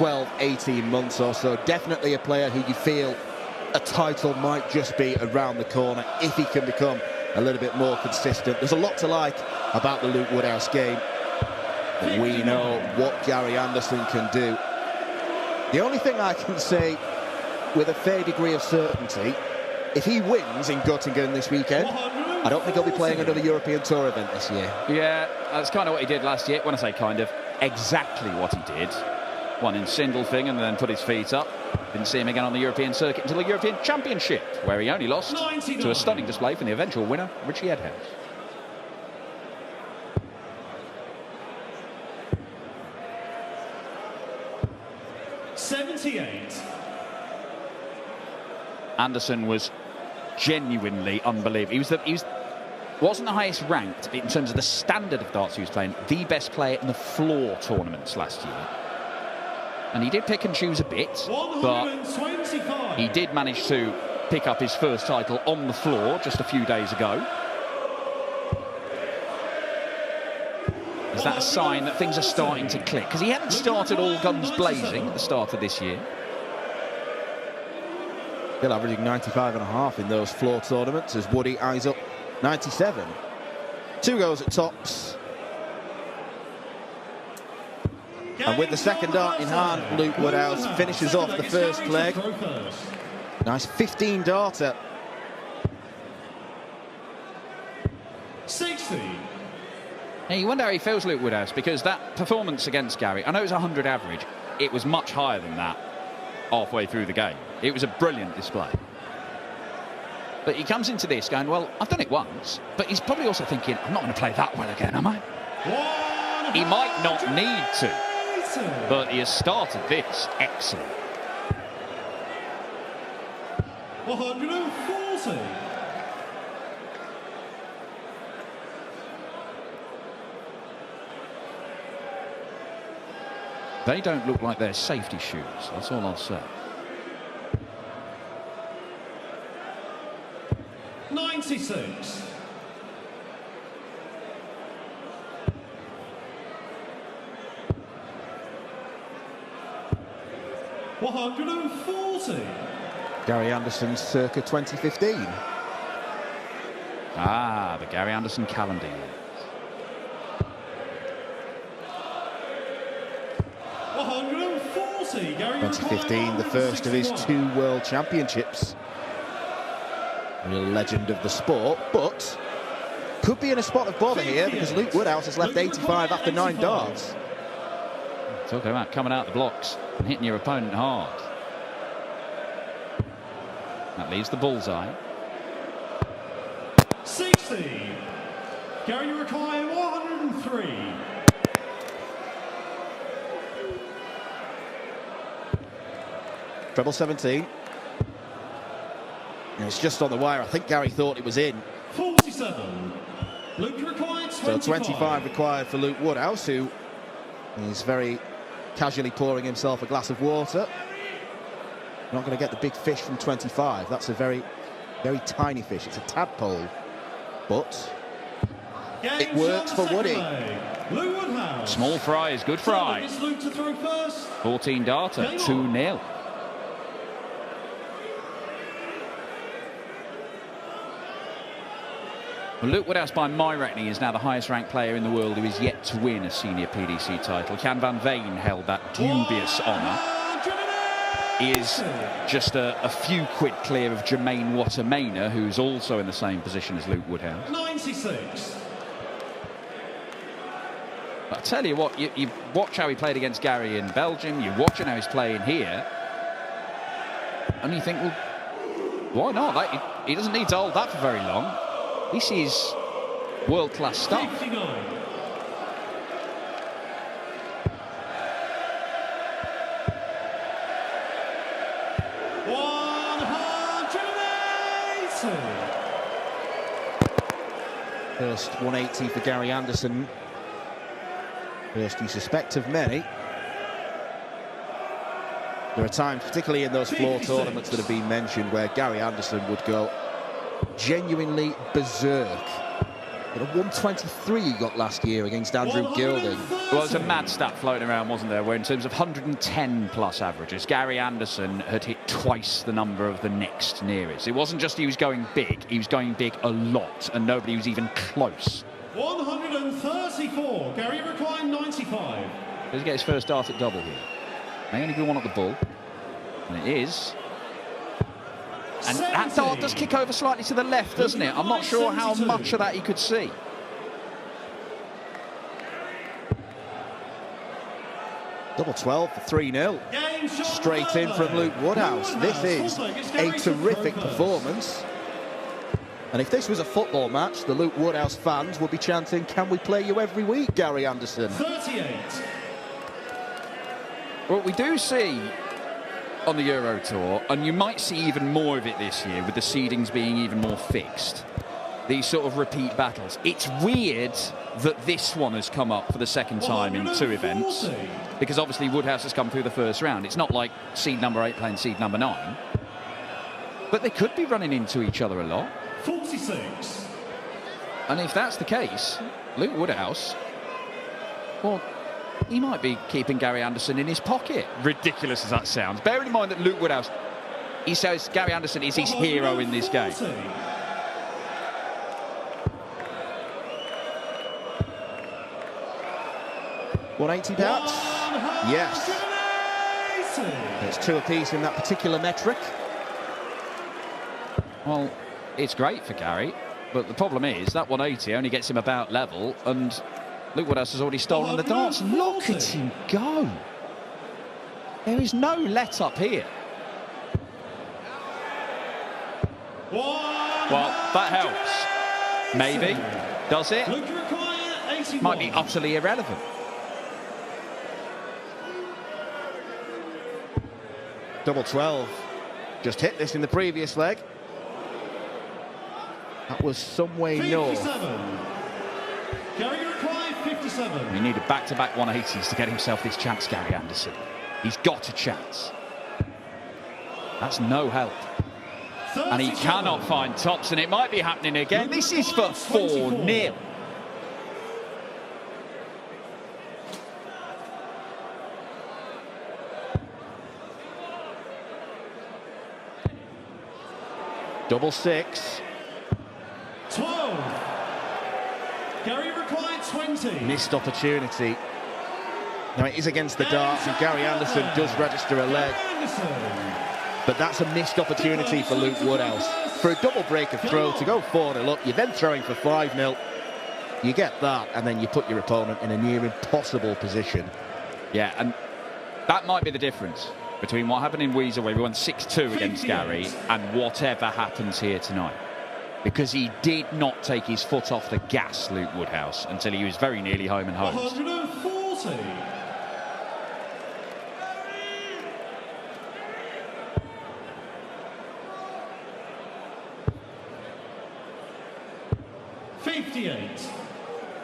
12, 18 months or so. Definitely a player who you feel a title might just be around the corner if he can become a little bit more consistent. There's a lot to like about the Luke Woodhouse game, but we know what Gary Anderson can do. The only thing I can say with a fair degree of certainty, if he wins in Göttingen this weekend, I don't think he'll be playing another European Tour event this year. Yeah, that's kind of what he did last year. When I say kind of, exactly what he did. Won in Sindelfingen and then put his feet up. Didn't see him again on the European circuit until the European Championship, where he only lost to a stunning display from the eventual winner, Richie Edhouse. Anderson was genuinely unbelievable. He wasn't the highest ranked in terms of the standard of darts he was playing, the best player in the floor tournaments last year. And he did pick and choose a bit, but he did manage to pick up his first title on the floor just a few days ago. Is that a sign that things are starting to click? Because he hadn't started all guns blazing at the start of this year. Still averaging 95.5 in those floor tournaments as Woody eyes up 97. 2 goes at tops. And with the second dart in hand, Luke Woodhouse finishes off the first leg. Nice 15 darter. 60. Now you wonder how he feels, Luke Woodhouse, because that performance against Gary, I know it was 100 average, it was much higher than that halfway through the game. It was a brilliant display. But he comes into this going, well, I've done it once, but he's probably also thinking, I'm not going to play that well again, am I? He might not need to, but he has started this excellent. 140. They don't look like they're safety shoes, that's all I'll say. 96. $140. Gary Anderson circa 2015. Ah, the Gary Anderson calendar year. 140. 2015, the first of his 2 World Championships. Real legend of the sport, but could be in a spot of bother here because Luke Woodhouse has left 85 after 9 darts. Talking about coming out the blocks and hitting your opponent hard. That leaves the bullseye. 60. Gary, you require 103. Treble 17. And it's just on the wire. I think Gary thought it was in. 47. Luke required 25. So 25 required for Luke Woodhouse, who is very casually pouring himself a glass of water. Not going to get the big fish from 25. That's a very, very tiny fish. It's a tadpole. But it works for Woody. Small fry is good fry. 14 darter, 2-0. Well, Luke Woodhouse, by my reckoning, is now the highest ranked player in the world who is yet to win a senior PDC title. Jan van Veen held that dubious honour. He is just a few quid clear of Jermaine Wattermainer, who's also in the same position as Luke Woodhouse. 96. But I tell you what, you watch how he played against Gary in Belgium, you're watching how he's playing here, and you think, well, why not? He doesn't need to hold that for very long. This is world-class stuff. 59. First 180 for Gary Anderson. First you suspect of many. There are times, particularly in those floor tournaments that have been mentioned, where Gary Anderson would go genuinely berserk But a 123 he got last year against Andrew Gilding. Well, there's a mad stat floating around, wasn't there, where in terms of 110 plus averages, Gary Anderson had hit twice the number of the next nearest. It wasn't just he was going big a lot, and nobody was even close. 134. Gary Require 95. Does he get his first dart at double here? May only be one at the ball. And it is. And 70. that dart does kick over slightly to the left, doesn't it? I'm not sure how 72. much of that he could see. Double 12 for 3-0. Game shot Straight in from Luke Woodhouse. This is a terrific performance. And if this was a football match, the Luke Woodhouse fans would be chanting, "Can we play you every week, Gary Anderson?" 38. Well, we do see on the Euro Tour, and you might see even more of it this year with the seedings being even more fixed, these sort of repeat battles. It's weird that this one has come up for the second time in 2 events, because obviously Woodhouse has come through the first round. It's not like seed number 8 playing seed number 9, but they could be running into each other a lot. 46. And if that's the case, Luke Woodhouse, well, he might be keeping Gary Anderson in his pocket. Ridiculous as that sounds. Bearing in mind that Luke Woodhouse, he says Gary Anderson is his hero in this game. 180 perhaps? Yes. It's 2 apiece in that particular metric. Well, it's great for Gary, but the problem is that 180 only gets him about level, and Luke Woodhouse has already stolen the darts. Look at him go. There is no let-up here. Well, that helps. Maybe. Does it? Might be utterly irrelevant. Double 12. Just hit this in the previous leg. That was some way north. Gary Require 57. He needed back-to-back 180s to get himself this chance, Gary Anderson. He's got a chance. That's no help. 37. And he cannot find tops, and it might be happening again. This is for 4-0. Double 6. 12. Gary Require 20. Missed opportunity. Now it is against the darts, and Gary Anderson does register a leg. But that's a missed opportunity for Luke Woodhouse. For a double break of throw to go 4-0 up, you're then throwing for 5-0. You get that, and then you put your opponent in a near impossible position. Yeah, and that might be the difference between what happened in Weezer, where we won 6-2 against Gary, and whatever happens here tonight. Because he did not take his foot off the gas, Luke Woodhouse, until he was very nearly home and home. 140.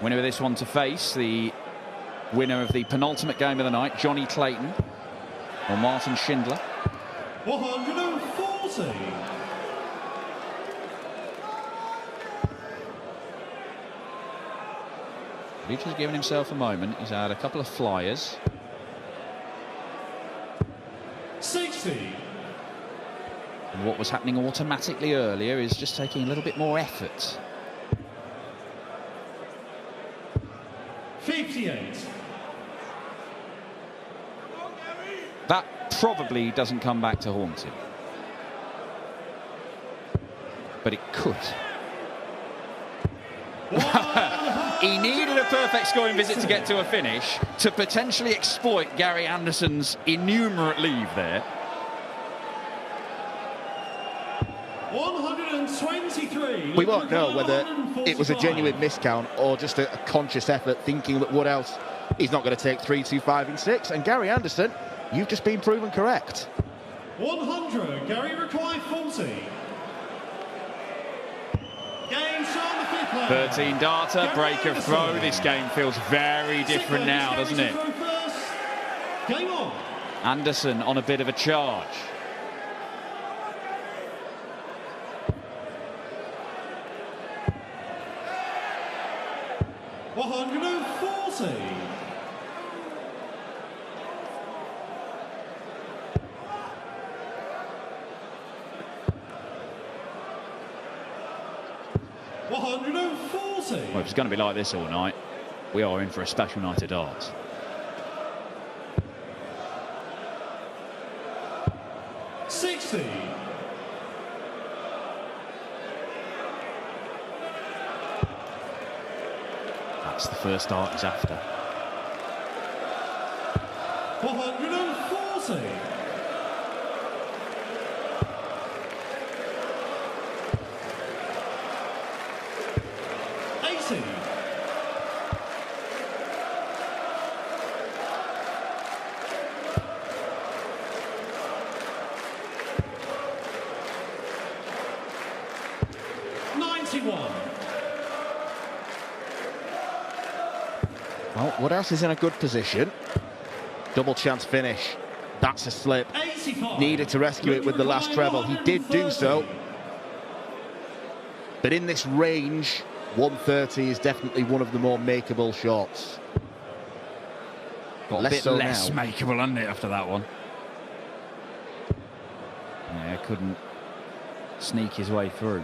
Winner of this one to face the winner of the penultimate game of the night, Johnny Clayton, or Martin Schindler. 140. He's just given himself a moment. He's had a couple of flyers. 60. And what was happening automatically earlier is just taking a little bit more effort. 58. That probably doesn't come back to haunt him. But it could. He needed a perfect scoring visit to get to a finish to potentially exploit Gary Anderson's innumerate leave there. 123. We won't know whether it was a genuine miscount or just a conscious effort, thinking that Woodhouse is not going to take 3, 2, 5 and 6. And Gary Anderson, you've just been proven correct. 100. Gary Require 40. Game shot on the fifth player. 13 darter, break of throw. This game feels very different now, doesn't it? Game on. Anderson on a bit of a charge. 140. Well, if it's going to be like this all night, we are in for a special night of darts. That's the first dart he's after. 140. 80. 91. Well, Woodhouse is in a good position. Double chance finish. That's a slip. 85. Needed to rescue it with the last treble. He did do so. But in this range, 130 is definitely one of the more makeable shots. Got a bit less makeable, hasn't it, after that one? Yeah, couldn't sneak his way through.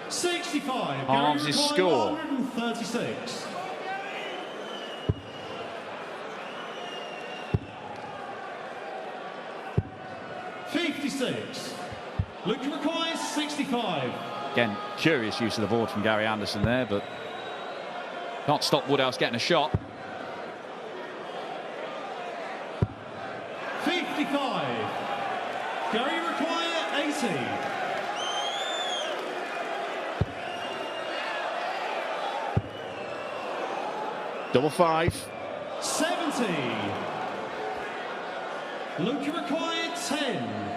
65. Halves his score. 136. 56. Luke requires 65. Again, curious use of the board from Gary Anderson there, but can't stop Woodhouse getting a shot. 55. Gary require 80. Double five. 70. Luke required 10.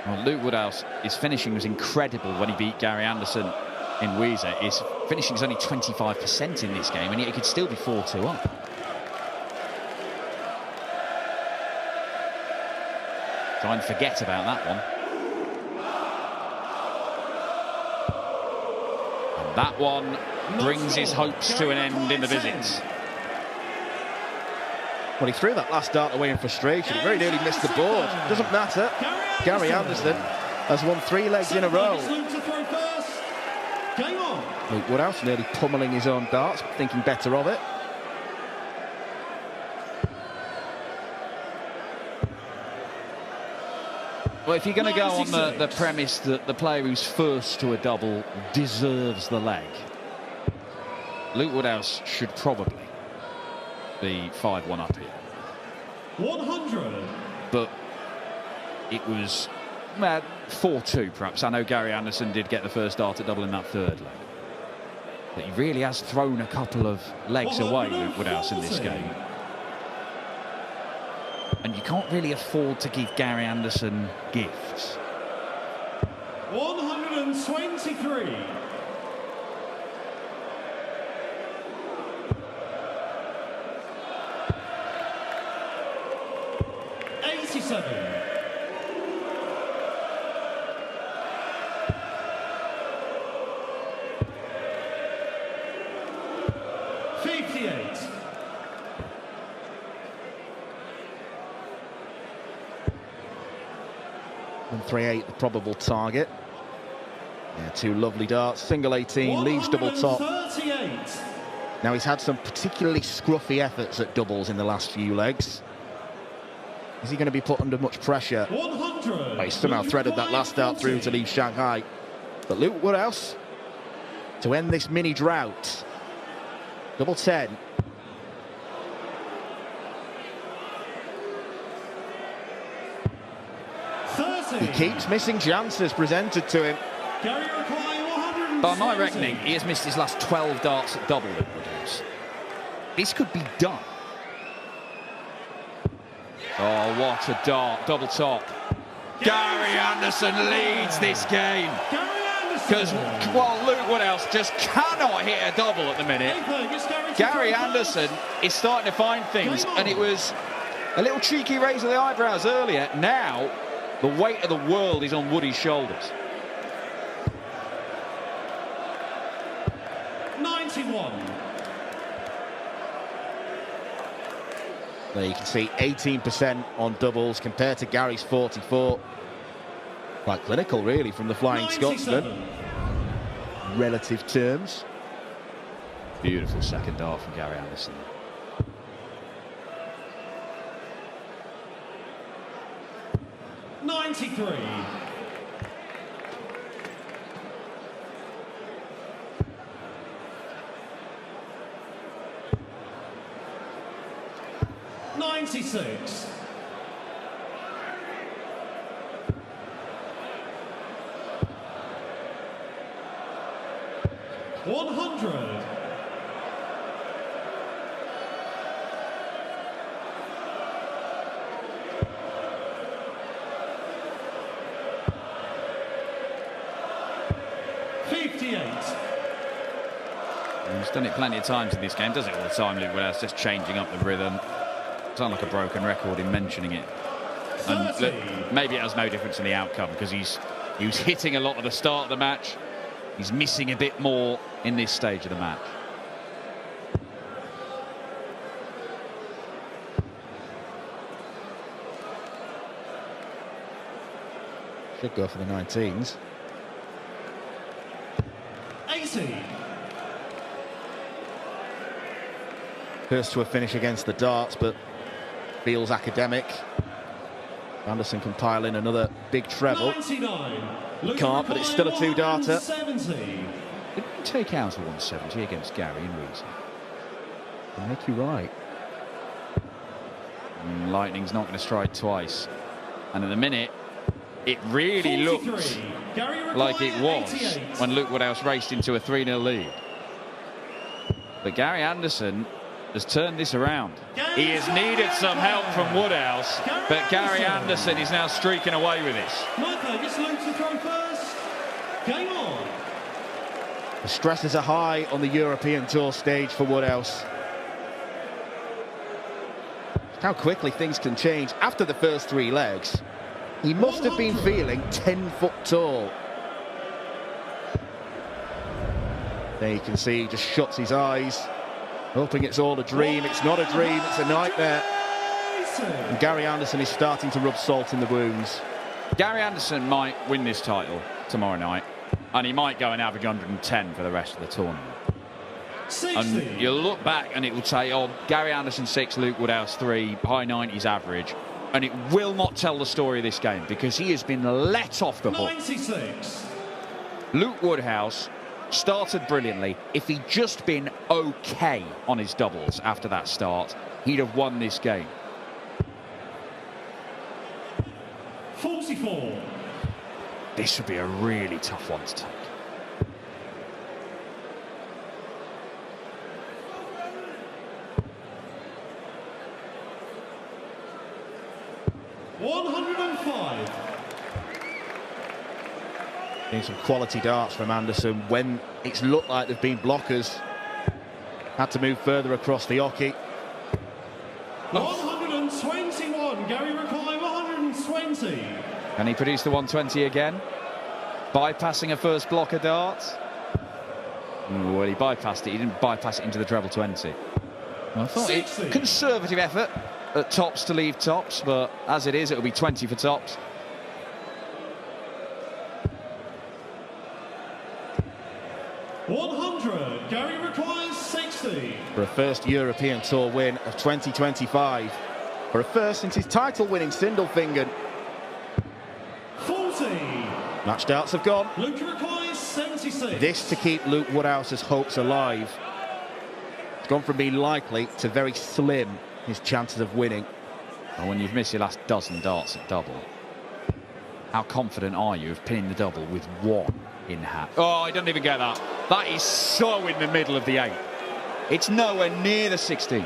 Well, Luke Woodhouse, his finishing was incredible when he beat Gary Anderson in Weezer. His finishing is only 25% in this game, and yet he could still be 4-2 up. Try and forget about that one. And that one brings his hopes to an end in the visits. Well, he threw that last dart away in frustration. He very nearly missed the board. Doesn't matter. Gary Anderson has won 3 legs in a row. Luke Woodhouse nearly pummeling his own darts, thinking better of it. Well, if you're going to go on the premise that the player who's first to a double deserves the leg, Luke Woodhouse should probably be 5-1 up here. 100. But it was 4-2 perhaps. I know Gary Anderson did get the first dart at double in that third leg, but he really has thrown a couple of legs away, Luke Woodhouse, in this game. And you can't really afford to give Gary Anderson gifts. 123. 87. 58. 138, the probable target. Yeah, 2 lovely darts. Single 18, leaves double top. 138. Now, he's had some particularly scruffy efforts at doubles in the last few legs. Is he going to be put under much pressure? 100. Oh, he somehow threaded that last dart through to leave Shanghai. But Luke Woodhouse, to end this mini drought, double 10. He keeps missing chances presented to him. Gary require 170. By my reckoning, he has missed his last 12 darts at double, Luke Woodhouse. This could be done. Oh, what a dart, double top. Gary Anderson leads this game. Because, well, Luke Woodhouse just cannot hit a double at the minute. Gary Anderson is starting to find things, and it was a little cheeky raise of the eyebrows earlier. Now, the weight of the world is on Woody's shoulders. 31. There you can see 18% on doubles compared to Gary's 44. Quite clinical, really, from the Flying 97. Scotsman. Relative terms. Beautiful second dart from Gary Anderson. $93. $96. $100. $58. He's done it plenty of times in this game, does it all the time, Luke Woodhouse, just changing up the rhythm. Sound like a broken record in mentioning it. And look, maybe it has no difference in the outcome because he was hitting a lot at the start of the match. He's missing a bit more in this stage of the match. Should go for the 19s. 80. First to a finish against the darts, but feels academic. Anderson can pile in another big treble. 99. Can't, but it's still a two-darter. 70. Didn't he take out a 170 against Gary in reason? I make you right. Lightning's not going to strike twice. And at the minute, it really looked like it was 88. when Luke Woodhouse raced into a 3-0 lead. But Gary Anderson has turned this around. He has needed some help from Woodhouse, but Gary Anderson is now streaking away with this. Michael, it's Luke to throw first. Game on. The stresses are high on the European Tour stage for Woodhouse. How quickly things can change after the first three legs. He must have been feeling 10 foot tall. There you can see he just shuts his eyes, hoping it's all a dream. It's not a dream, it's a nightmare. And Gary Anderson is starting to rub salt in the wounds. Gary Anderson might win this title tomorrow night, and he might go and average 110 for the rest of the tournament. 60. And you'll look back and it will say, oh, Gary Anderson 6, Luke Woodhouse 3, high 90s average. And it will not tell the story of this game because he has been let off the hook. 96. Luke Woodhouse started brilliantly. If he'd just been okay on his doubles after that start, he'd have won this game. 44. This would be a really tough one to take. $105. Getting some quality darts from Anderson when it's looked like there've been blockers. Had to move further across the hockey. 121. Gary required 120. Can he produce the 120 again? Bypassing a first blocker dart. Well, he bypassed it. He didn't bypass it into the treble 20. I thought it conservative effort at tops to leave tops, but as it is, it'll be 20 for tops. $100. Gary requires 60. For a first European Tour win of 2025. For a first since his title winning Sindelfingen. 40. Match darts have gone. Luke requires 76. This to keep Luke Woodhouse's hopes alive. It's gone from being likely to very slim, his chances of winning. Well, when you've missed your last dozen darts at double, how confident are you of pinning the double with one in hand? Oh, I don't even get that. That is so in the middle of the 8. It's nowhere near the 16.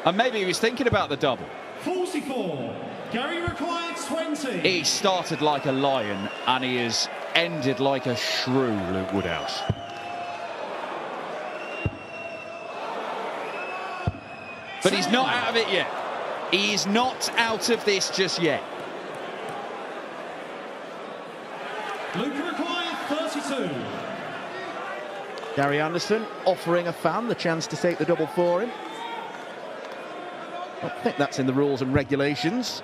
And maybe he was thinking about the double. 44. Gary required 20. He started like a lion and he has ended like a shrew, Luke Woodhouse. But he's not out of it yet. He is not out of this just yet. Luke required 32. Gary Anderson offering a fan the chance to take the double for him. I think that's in the rules and regulations.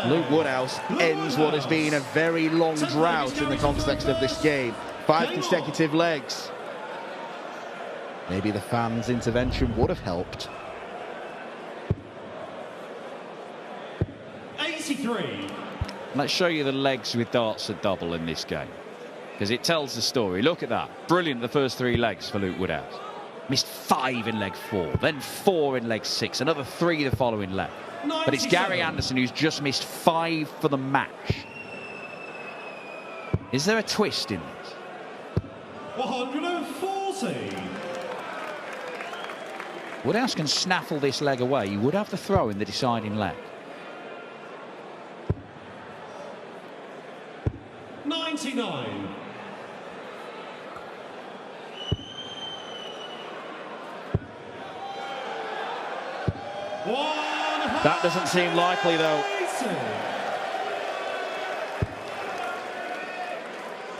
Luke Woodhouse ends what has been a very long drought in the context of this game. 5 consecutive legs. Maybe the fans' intervention would have helped. 83. Let's show you the legs with darts at double in this game, because it tells the story. Look at that. Brilliant, the first 3 legs for Luke Woodhouse. Missed 5 in leg 4, then 4 in leg 6, another 3 the following leg. But it's Gary Anderson who's just missed 5 for the match. Is there a twist in this? 140. Woodhouse can snaffle this leg away. He would have the throw in the deciding leg. 99. That doesn't seem likely, though.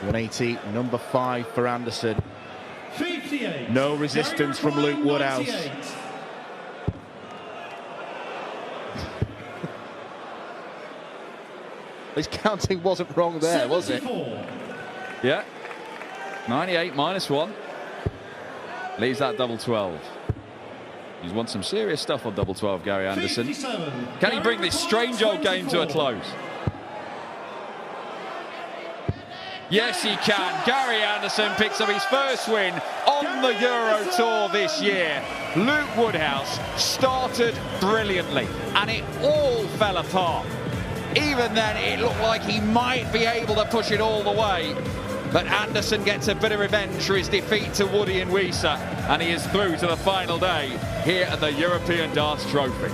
180, number 5 for Anderson. 58. No resistance from Luke Woodhouse. 98. His counting wasn't wrong there, was it? 74. Yeah. 98 minus 1. Leaves that double 12. He's won some serious stuff on double 12, Gary Anderson. 57. Can he bring this strange old game to a close? Yes, he can. Gary Anderson picks up his first win on the Euro Tour this year. Luke Woodhouse started brilliantly, and it all fell apart. Even then, it looked like he might be able to push it all the way. But Anderson gets a bit of revenge for his defeat to Woody and Wieser, and he is through to the final day here at the European Darts Trophy.